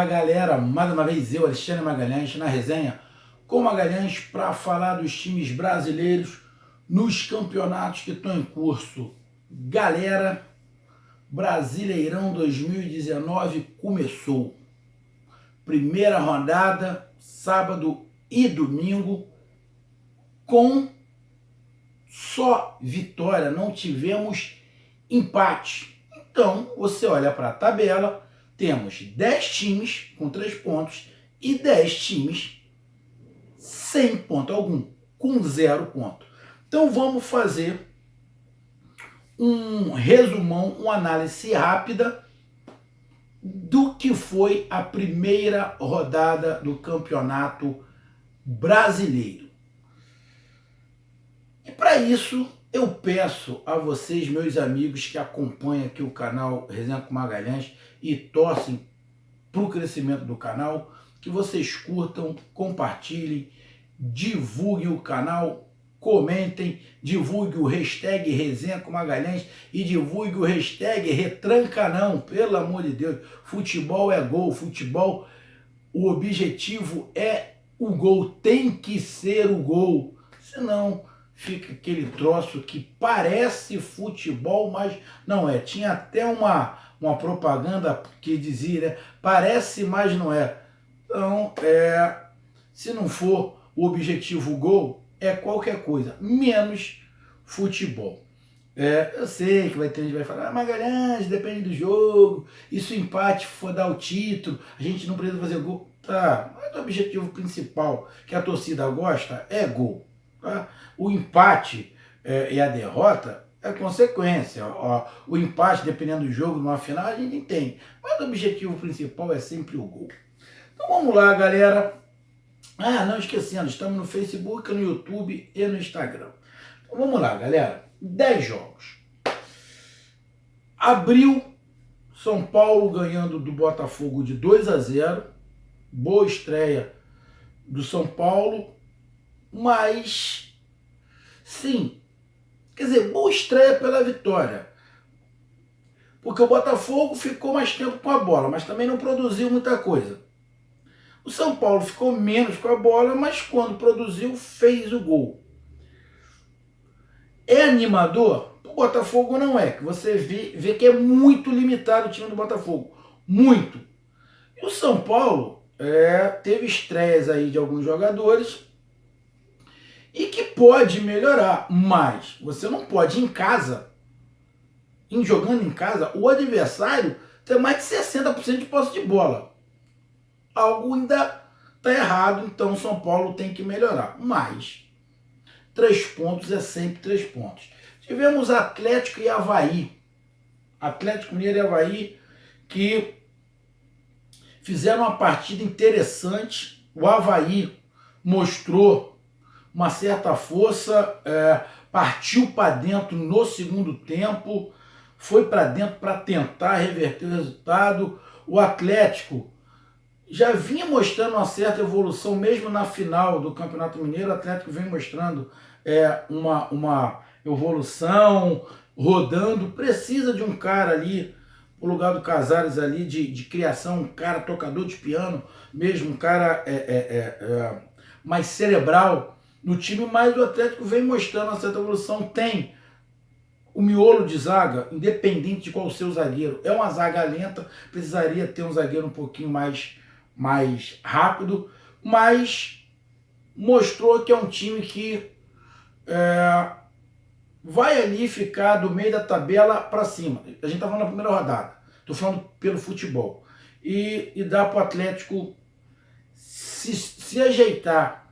Fala galera, mais uma vez eu, Alexandre Magalhães, na resenha com Magalhães para falar dos times brasileiros nos campeonatos que estão em curso. Galera, Brasileirão 2019 começou. Primeira rodada, sábado e domingo, com só vitória, não tivemos empate. Então, você olha para a tabela, temos 10 times com 3 pontos e 10 times sem ponto algum, com 0 ponto. Então vamos fazer um resumão, uma análise rápida do que foi a primeira rodada do Campeonato Brasileiro. E para isso eu peço a vocês, meus amigos que acompanham aqui o canal Resenha com Magalhães e torcem para o crescimento do canal, que vocês curtam, compartilhem, divulguem o canal, comentem, divulguem o hashtag Resenha com Magalhães e divulguem o hashtag Retrancanão, pelo amor de Deus. Futebol é gol, futebol, o objetivo é o gol, tem que ser o gol, senão fica aquele troço que parece futebol, mas não é. Tinha até uma propaganda que dizia, né? Parece, mas não é. Então, se não for o objetivo gol, é qualquer coisa, menos futebol. Eu sei que vai ter gente que vai falar, Magalhães, depende do jogo, e se o empate for dar o título, a gente não precisa fazer gol. Tá, mas o objetivo principal que a torcida gosta é gol. Tá? O empate e a derrota é consequência. O empate, dependendo do jogo, numa final, a gente entende. Mas o objetivo principal é sempre o gol. Então vamos lá, galera. Não esquecendo, estamos no Facebook, no YouTube e no Instagram. Então vamos lá, galera. 10 jogos. Abril, São Paulo ganhando do Botafogo de 2-0. Boa estreia do São Paulo. Mas, sim, quer dizer, boa estreia pela vitória. Porque o Botafogo ficou mais tempo com a bola, mas também não produziu muita coisa. O São Paulo ficou menos com a bola, mas quando produziu, fez o gol. É animador? O Botafogo não é, que você vê que é muito limitado o time do Botafogo. Muito. E o São Paulo teve estreias aí de alguns jogadores e que pode melhorar, mas você não pode em casa, jogando em casa, o adversário ter mais de 60% de posse de bola. Algo ainda está errado, então o São Paulo tem que melhorar. Mas 3 pontos é sempre 3 pontos. Tivemos Atlético e Avaí. Atlético Mineiro e Avaí que fizeram uma partida interessante. O Avaí mostrou uma certa força, partiu para dentro no segundo tempo, foi para dentro para tentar reverter o resultado. O Atlético já vinha mostrando uma certa evolução, mesmo na final do Campeonato Mineiro. O Atlético vem mostrando uma evolução, rodando. Precisa de um cara ali, no lugar do Casares ali, de criação, um cara tocador de piano, mesmo um cara mais cerebral no time, mas o Atlético vem mostrando uma certa evolução. Tem o miolo de zaga, independente de qual o seu zagueiro. É uma zaga lenta, precisaria ter um zagueiro um pouquinho mais rápido, mas mostrou que é um time que vai ali ficar do meio da tabela para cima. A gente está falando na primeira rodada, estou falando pelo futebol. E dá para o Atlético se ajeitar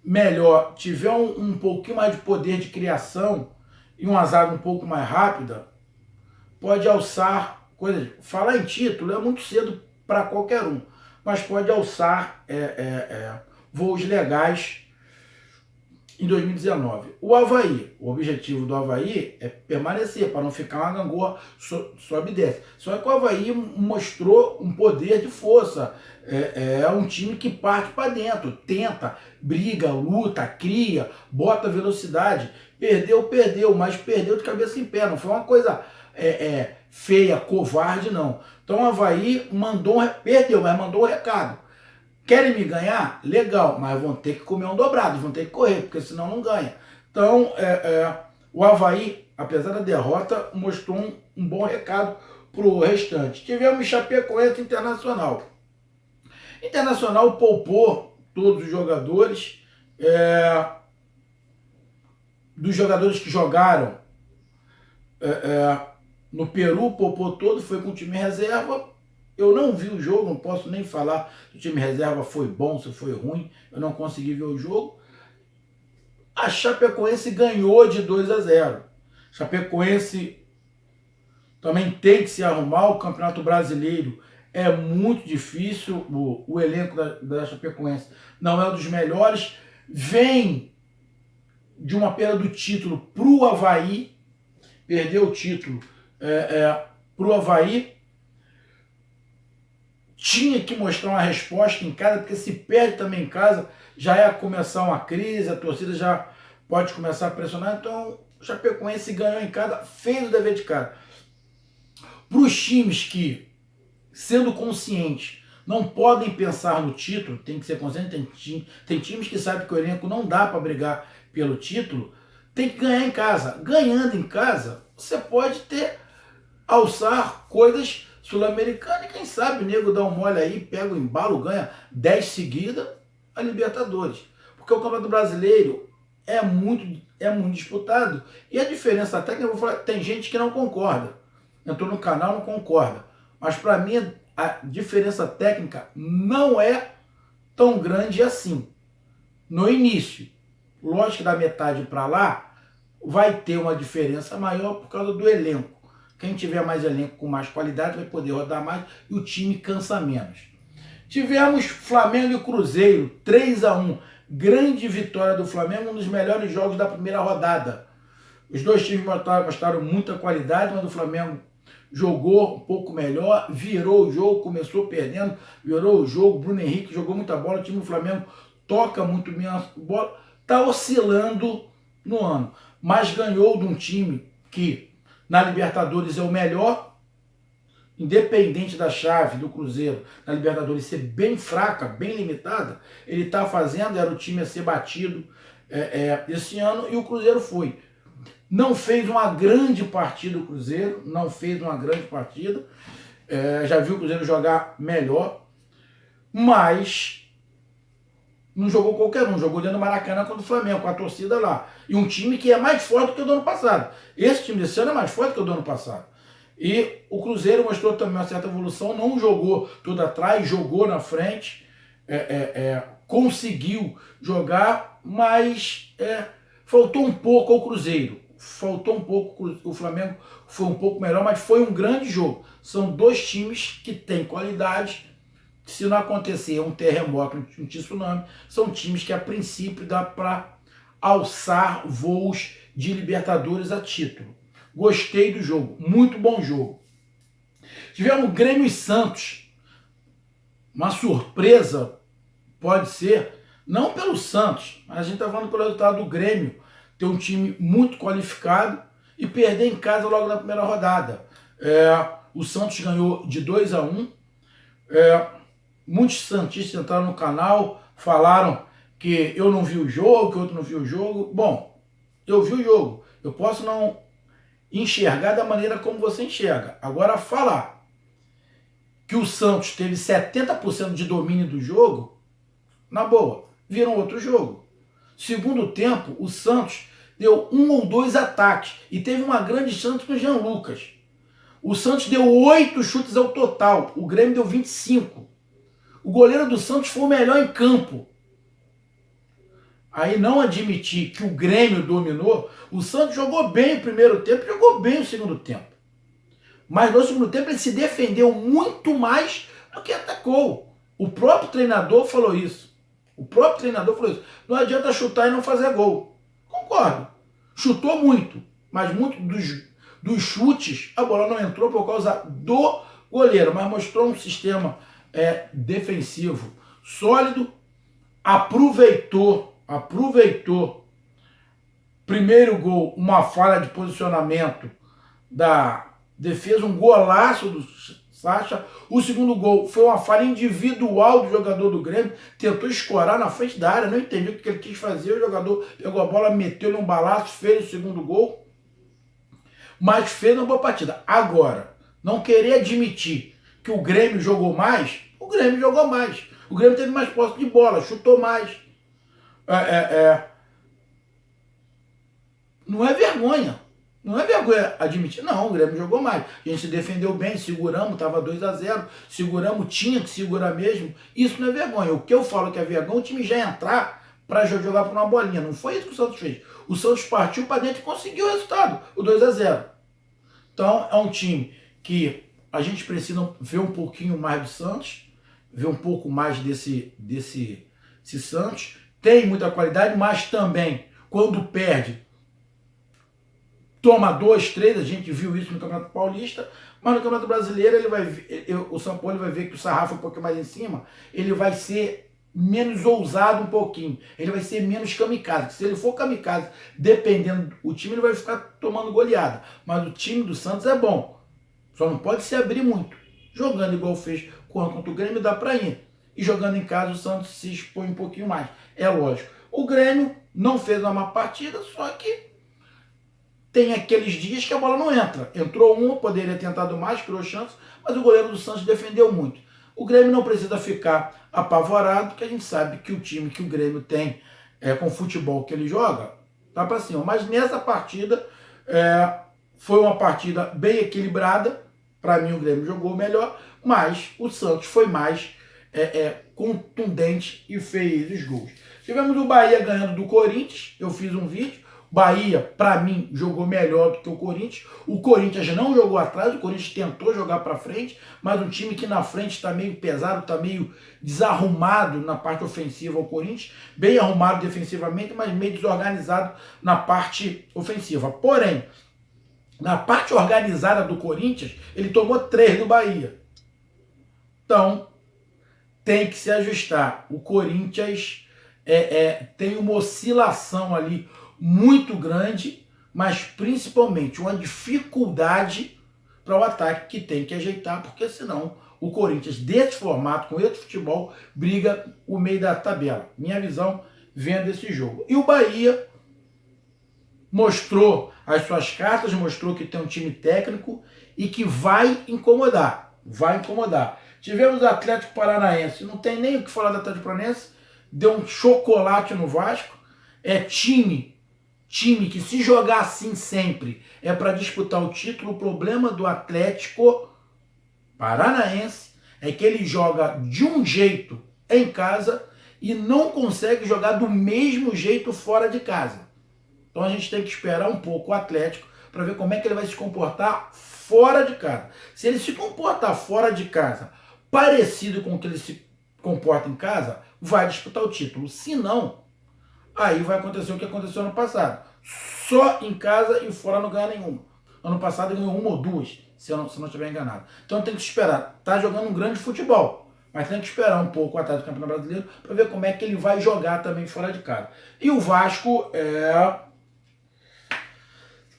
melhor, tiver um pouquinho mais de poder de criação e uma zaga um pouco mais rápida, pode alçar coisas. Falar em título é muito cedo para qualquer um, mas pode alçar voos legais em 2019. O Avaí, o objetivo do Avaí é permanecer, para não ficar uma gangorra, sobe e desce. Só que o Avaí mostrou um poder de força. É um time que parte para dentro, tenta, briga, luta, cria, bota velocidade. Perdeu, mas perdeu de cabeça em pé. Não foi uma coisa feia, covarde, não. Então o Avaí perdeu, mas mandou um recado. Querem me ganhar? Legal, mas vão ter que comer um dobrado, vão ter que correr, porque senão não ganha. Então o Avaí, apesar da derrota, mostrou um bom recado para o restante. Tivemos Chapecoense Internacional. Internacional poupou todos os jogadores, dos jogadores que jogaram no Peru, poupou todo, foi com o time reserva. Eu não vi o jogo, não posso nem falar se o time reserva foi bom, se foi ruim, eu não consegui ver o jogo. A Chapecoense ganhou de 2-0. Chapecoense também tem que se arrumar, o Campeonato Brasileiro é muito difícil, o elenco da Chapecoense não é um dos melhores, vem de uma perda do título para o Avaí, perdeu o título para o Avaí, tinha que mostrar uma resposta em casa, porque se perde também em casa, já é começar uma crise, a torcida já pode começar a pressionar, então o Chapecoense ganhou em casa, fez o dever de casa. Para os times que, sendo conscientes, não podem pensar no título, tem que ser consciente, tem times que sabem que o elenco não dá para brigar pelo título, tem que ganhar em casa. Ganhando em casa, você pode alçar coisas sul-americanas, e quem sabe o nego dá um mole aí, pega o embalo, ganha 10 seguidas a Libertadores. Porque o Campeonato Brasileiro é muito disputado. E a diferença técnica, eu vou falar, tem gente que não concorda. Entrou no canal, não concorda. Mas para mim, a diferença técnica não é tão grande assim. No início, lógico que da metade para lá, vai ter uma diferença maior por causa do elenco. Quem tiver mais elenco com mais qualidade vai poder rodar mais e o time cansa menos. Tivemos Flamengo e Cruzeiro, 3-1. Grande vitória do Flamengo, um dos melhores jogos da primeira rodada. Os dois times mostraram muita qualidade, mas o Flamengo jogou um pouco melhor, virou o jogo, começou perdendo, virou o jogo. Bruno Henrique jogou muita bola, o time do Flamengo toca muito bem a bola, está oscilando no ano, mas ganhou de um time que na Libertadores é o melhor, independente da chave do Cruzeiro, na Libertadores ser bem fraca, bem limitada, ele está fazendo, era o time a ser batido esse ano, e o Cruzeiro foi. Não fez uma grande partida o Cruzeiro, não fez uma grande partida, já viu o Cruzeiro jogar melhor, mas não jogou qualquer um, jogou dentro do Maracanã contra o Flamengo, com a torcida lá. E um time que é mais forte do que o do ano passado. Esse time desse ano é mais forte que o do ano passado. E o Cruzeiro mostrou também uma certa evolução, não jogou tudo atrás, jogou na frente, conseguiu jogar, mas faltou um pouco ao Cruzeiro. Faltou um pouco, o Flamengo foi um pouco melhor, mas foi um grande jogo. São dois times que têm qualidade. Se não acontecer um terremoto, um tsunami, são times que a princípio dá para alçar voos de Libertadores a título. Gostei do jogo, muito bom jogo. Tivemos Grêmio e Santos. Uma surpresa, pode ser, não pelo Santos, mas a gente está falando pelo resultado do Grêmio, ter um time muito qualificado e perder em casa logo na primeira rodada. O Santos ganhou de 2-1. Muitos santistas entraram no canal, falaram que eu não vi o jogo, que outro não viu o jogo. Bom, eu vi o jogo. Eu posso não enxergar da maneira como você enxerga. Agora, falar que o Santos teve 70% de domínio do jogo, na boa, viram outro jogo. Segundo tempo, o Santos deu 1 ou 2 ataques e teve uma grande chance com o Jean Lucas. O Santos deu 8 chutes ao total, o Grêmio deu 25. O goleiro do Santos foi o melhor em campo. Aí não admitir que o Grêmio dominou, o Santos jogou bem o primeiro tempo, jogou bem o segundo tempo. Mas no segundo tempo ele se defendeu muito mais do que atacou. O próprio treinador falou isso. Não adianta chutar e não fazer gol. Concordo. Chutou muito, mas muito dos chutes, a bola não entrou por causa do goleiro, mas mostrou um sistema defensivo sólido, aproveitou primeiro gol, uma falha de posicionamento defesa, um golaço do Sacha. O segundo gol foi uma falha individual do jogador do Grêmio, tentou escorar na frente da área, não entendi o que ele quis fazer, o jogador pegou a bola, meteu-lhe um balaço, fez o segundo gol, mas fez uma boa partida. Agora, não querer admitir que o Grêmio jogou mais, o Grêmio jogou mais. O Grêmio teve mais posse de bola, chutou mais. Não é vergonha. Não é vergonha admitir. Não, o Grêmio jogou mais. A gente se defendeu bem, seguramos, estava 2-0. Seguramos, tinha que segurar mesmo. Isso não é vergonha. O que eu falo que é vergonha, o time já entrar para jogar por uma bolinha. Não foi isso que o Santos fez. O Santos partiu para dentro e conseguiu o resultado, o 2-0. Então, é um time que a gente precisa ver um pouquinho mais do Santos, ver um pouco mais desse Santos. Tem muita qualidade, mas também, quando perde, toma 2, 3, a gente viu isso no Campeonato Paulista, mas no Campeonato Brasileiro o São Paulo vai ver que o sarrafo é um pouquinho mais em cima, ele vai ser menos ousado um pouquinho, ele vai ser menos kamikaze. Se ele for kamikaze, dependendo do time, ele vai ficar tomando goleada. Mas o time do Santos é bom, só não pode se abrir muito. Jogando igual fez contra o Grêmio, dá pra ir. E jogando em casa, o Santos se expõe um pouquinho mais. É lógico. O Grêmio não fez uma má partida, só que tem aqueles dias que a bola não entra. Entrou um, poderia ter tentado mais, criou chance, mas o goleiro do Santos defendeu muito. O Grêmio não precisa ficar apavorado, porque a gente sabe que o time que o Grêmio tem, com o futebol que ele joga, tá para cima. Mas nessa partida, foi uma partida bem equilibrada. Para mim o Grêmio jogou melhor, mas o Santos foi mais contundente e fez os gols. Tivemos o Bahia ganhando do Corinthians, eu fiz um vídeo. Bahia, para mim, jogou melhor do que o Corinthians. O Corinthians não jogou atrás, o Corinthians tentou jogar para frente, mas um time que na frente está meio pesado, está meio desarrumado na parte ofensiva, o Corinthians, bem arrumado defensivamente, mas meio desorganizado na parte ofensiva. Porém, na parte organizada do Corinthians, ele tomou 3 do Bahia. Então, tem que se ajustar. O Corinthians tem uma oscilação ali muito grande, mas principalmente uma dificuldade para o ataque que tem que ajeitar, porque senão o Corinthians, desse formato, com esse futebol, briga o meio da tabela. Minha visão vendo esse jogo. E o Bahia mostrou as suas cartas, mostrou que tem um time técnico e que vai incomodar. Vai incomodar. Tivemos o Atlético Paranaense, não tem nem o que falar do Atlético Paranaense, deu um chocolate no Vasco. É time que se jogar assim sempre é para disputar o título. O problema do Atlético Paranaense é que ele joga de um jeito em casa e não consegue jogar do mesmo jeito fora de casa. Então a gente tem que esperar um pouco o Atlético para ver como é que ele vai se comportar fora de casa. Se ele se comportar fora de casa parecido com o que ele se comporta em casa, vai disputar o título. Se não, aí vai acontecer o que aconteceu ano passado. Só em casa e fora não ganha nenhuma. Ano passado ganhou 1 ou 2, se eu não estiver enganado. Então tem que esperar. Está jogando um grande futebol, mas tem que esperar um pouco o Atlético do Campeonato Brasileiro para ver como é que ele vai jogar também fora de casa. E o Vasco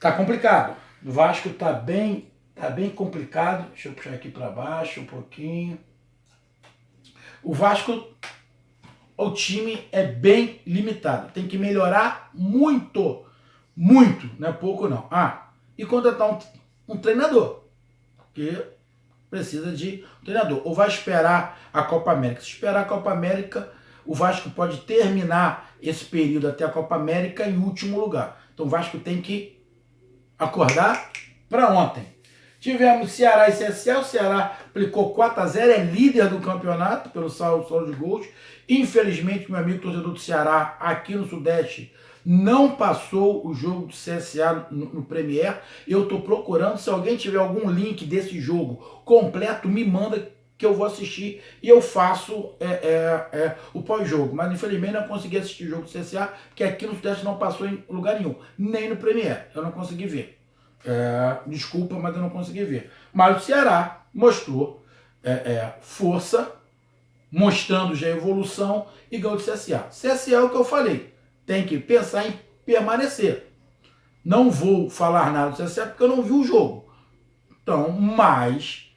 tá complicado. O Vasco tá bem complicado. Deixa eu puxar aqui para baixo um pouquinho. O Vasco, o time é bem limitado. Tem que melhorar muito. Muito, não é pouco não. E contratar um treinador. Porque precisa de um treinador. Ou vai esperar a Copa América. Se esperar a Copa América, o Vasco pode terminar esse período até a Copa América em último lugar. Então o Vasco tem que acordar para ontem. Tivemos Ceará e CSA. O Ceará aplicou 4-0, é líder do campeonato pelo saldo de gols. Infelizmente, meu amigo torcedor do Ceará aqui no Sudeste não passou o jogo do CSA no Premier. Eu estou procurando, se alguém tiver algum link desse jogo completo, me manda que eu vou assistir e eu faço o pós-jogo. Mas infelizmente não consegui assistir o jogo do CSA, porque aqui no Sudeste não passou em lugar nenhum, nem no Premier. Eu não consegui ver. Desculpa, mas eu não consegui ver. Mas o Ceará mostrou força, mostrando já evolução e ganhou do CSA. CSA é o que eu falei. Tem que pensar em permanecer. Não vou falar nada do CSA porque eu não vi o jogo. Então, mas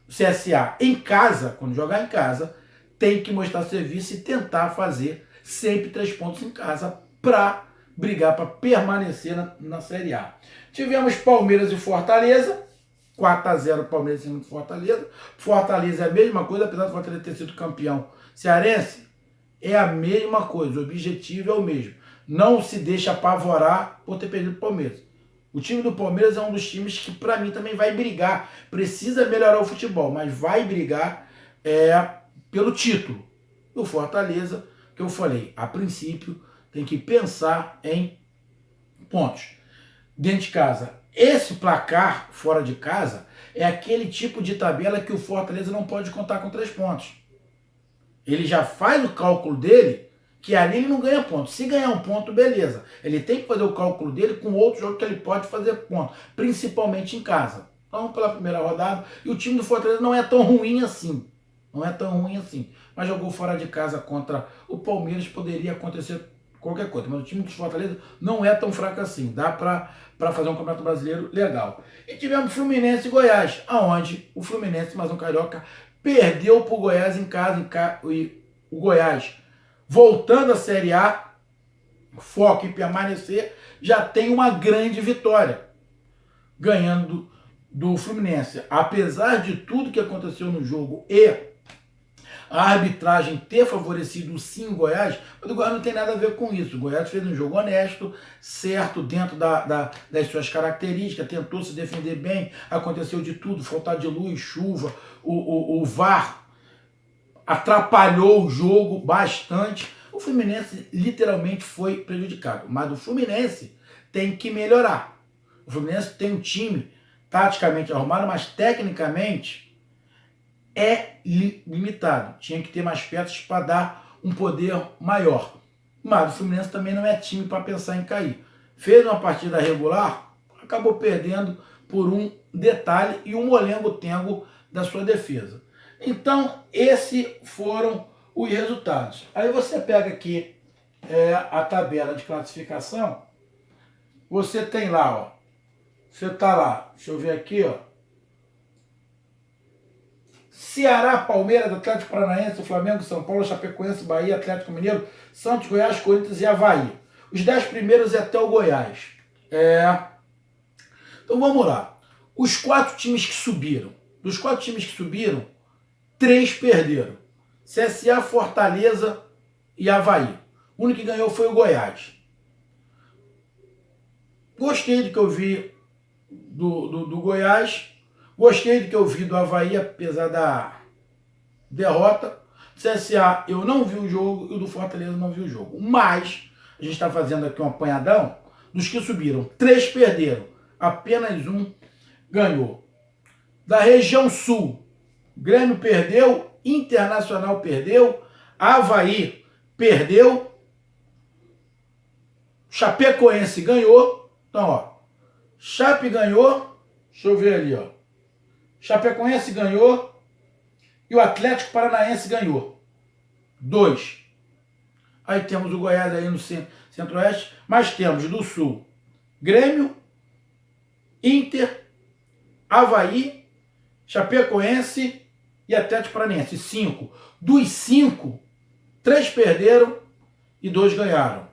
o CSA em casa, quando jogar em casa, tem que mostrar serviço e tentar fazer sempre 3 pontos em casa para brigar, para permanecer na Série A. Tivemos Palmeiras e Fortaleza, 4-0 Palmeiras em cima do Fortaleza. Fortaleza é a mesma coisa, apesar do Fortaleza ter sido campeão cearense, é a mesma coisa, o objetivo é o mesmo. Não se deixa apavorar por ter perdido o Palmeiras. O time do Palmeiras é um dos times que, para mim, também vai brigar. Precisa melhorar o futebol, mas vai brigar pelo título. O Fortaleza, que eu falei, a princípio, tem que pensar em pontos. Dentro de casa, esse placar fora de casa é aquele tipo de tabela que o Fortaleza não pode contar com 3 pontos. Ele já faz o cálculo dele, que ali ele não ganha ponto. Se ganhar um ponto, beleza. Ele tem que fazer o cálculo dele com outro jogo que ele pode fazer ponto, principalmente em casa. Então, pela primeira rodada, e o time do Fortaleza não é tão ruim assim. Não é tão ruim assim. Mas jogou fora de casa contra o Palmeiras, poderia acontecer qualquer coisa. Mas o time do Fortaleza não é tão fraco assim. Dá para fazer um Campeonato Brasileiro legal. E tivemos Fluminense e Goiás, aonde o Fluminense, mais um carioca, perdeu para o Goiás em casa, e o Goiás, voltando à Série A, foco em permanecer, já tem uma grande vitória, ganhando do Fluminense. Apesar de tudo que aconteceu no jogo e a arbitragem ter favorecido sim o Goiás, mas o Goiás não tem nada a ver com isso. O Goiás fez um jogo honesto, certo, dentro das suas características, tentou se defender bem, aconteceu de tudo, falta de luz, chuva, o VAR atrapalhou o jogo bastante. O Fluminense literalmente foi prejudicado, mas o Fluminense tem que melhorar. O Fluminense tem um time taticamente arrumado, mas tecnicamente é limitado. Tinha que ter mais peças para dar um poder maior. Mas o Fluminense também não é time para pensar em cair. Fez uma partida regular, acabou perdendo por um detalhe e um molengo-tengo da sua defesa. Então, esses foram os resultados. Aí você pega aqui a tabela de classificação, você tem lá, ó, você tá lá, deixa eu ver aqui, ó, Ceará, Palmeiras, Atlético Paranaense, Flamengo, São Paulo, Chapecoense, Bahia, Atlético Mineiro, Santos, Goiás, Corinthians e Avaí. Os 10 primeiros é até o Goiás. Então vamos lá. Os 4 times que subiram. Dos 4 times que subiram, 3 perderam. CSA, Fortaleza e Avaí. O único que ganhou foi o Goiás. Gostei do que eu vi do Goiás. Gostei do que eu vi do Avaí, apesar da derrota. CSA eu não vi o jogo e o do Fortaleza eu não vi o jogo. Mas a gente está fazendo aqui um apanhadão dos que subiram. 3 perderam, apenas um ganhou. Da região sul, Grêmio perdeu, Internacional perdeu, Avaí perdeu, Chapecoense ganhou. Então, ó, Chape ganhou, deixa eu ver ali, ó. Chapecoense ganhou e o Atlético Paranaense ganhou. 2. Aí temos o Goiás aí no centro-oeste, mas temos do sul Grêmio, Inter, Avaí, Chapecoense e Atlético Paranaense. 5. Dos 5, 3 perderam e 2 ganharam.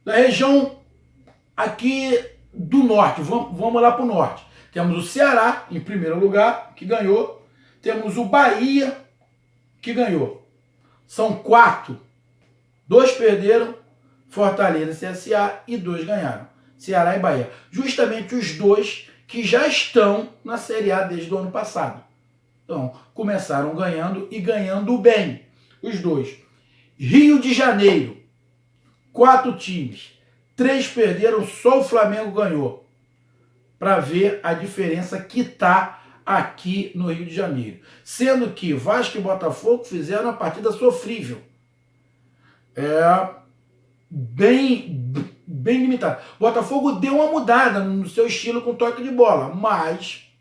Da região aqui do norte, vamos lá para o norte. Temos o Ceará, em primeiro lugar, que ganhou. Temos o Bahia, que ganhou. São 4. 2 perderam, Fortaleza e CSA, e 2 ganharam. Ceará e Bahia. Justamente os 2 que já estão na Série A desde o ano passado. Então, começaram ganhando e ganhando bem. Os 2. Rio de Janeiro, 4 times. 3 perderam, só o Flamengo ganhou. Para ver a diferença que está aqui no Rio de Janeiro. Sendo que Vasco e Botafogo fizeram uma partida sofrível. Bem limitado. Botafogo deu uma mudada no seu estilo com toque de bola, mas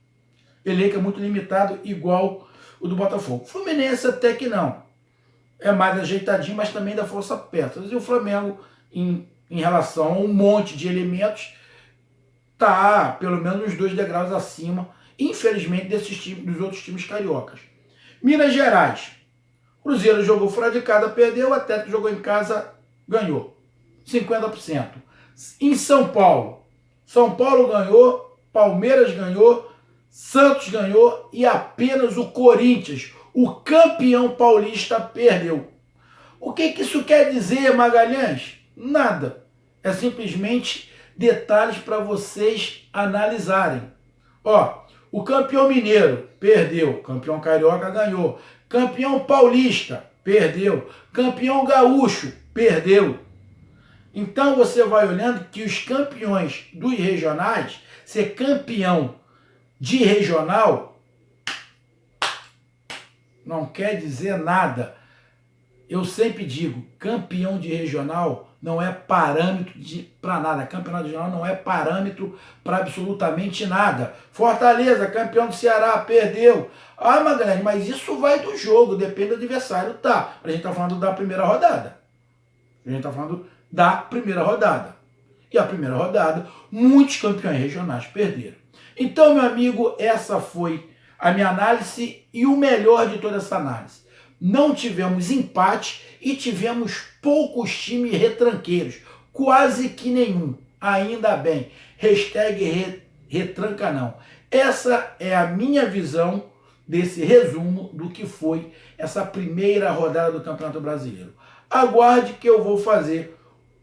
elenco é muito limitado, igual o do Botafogo. Fluminense até que não. É mais ajeitadinho, mas também dá força peças. E o Flamengo, em relação a um monte de elementos, tá pelo menos uns 2 degraus acima, infelizmente, desses times, dos outros times cariocas. Minas Gerais. Cruzeiro jogou fora de casa, perdeu. O Atlético jogou em casa, ganhou. 50%. Em São Paulo. São Paulo ganhou, Palmeiras ganhou, Santos ganhou e apenas o Corinthians, o campeão paulista, perdeu. O que isso quer dizer, Magalhães? Nada. É simplesmente detalhes para vocês analisarem. Ó, o campeão mineiro perdeu, campeão carioca ganhou, campeão paulista perdeu, campeão gaúcho perdeu. Então você vai olhando que os campeões dos regionais, ser campeão de regional não quer dizer nada. Eu sempre digo, campeão de regional não é parâmetro para nada. Campeonato regional não é parâmetro para absolutamente nada. Fortaleza, campeão do Ceará, perdeu. Ah, Magalhães, mas isso vai do jogo, depende do adversário. Tá, a gente tá falando da primeira rodada. A gente tá falando da primeira rodada. E a primeira rodada, muitos campeões regionais perderam. Então, meu amigo, essa foi a minha análise e o melhor de toda essa análise. Não tivemos empate e tivemos poucos times retranqueiros. Quase que nenhum. Ainda bem. Hashtag retranca não. Essa é a minha visão desse resumo do que foi essa primeira rodada do Campeonato Brasileiro. Aguarde que eu vou fazer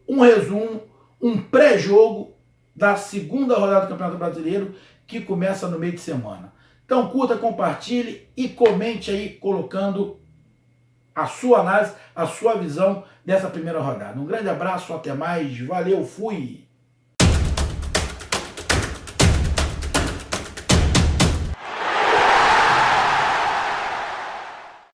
um resumo, um pré-jogo da segunda rodada do Campeonato Brasileiro que começa no meio de semana. Então curta, compartilhe e comente aí colocando a sua análise, a sua visão dessa primeira rodada. Um grande abraço, até mais, valeu, fui!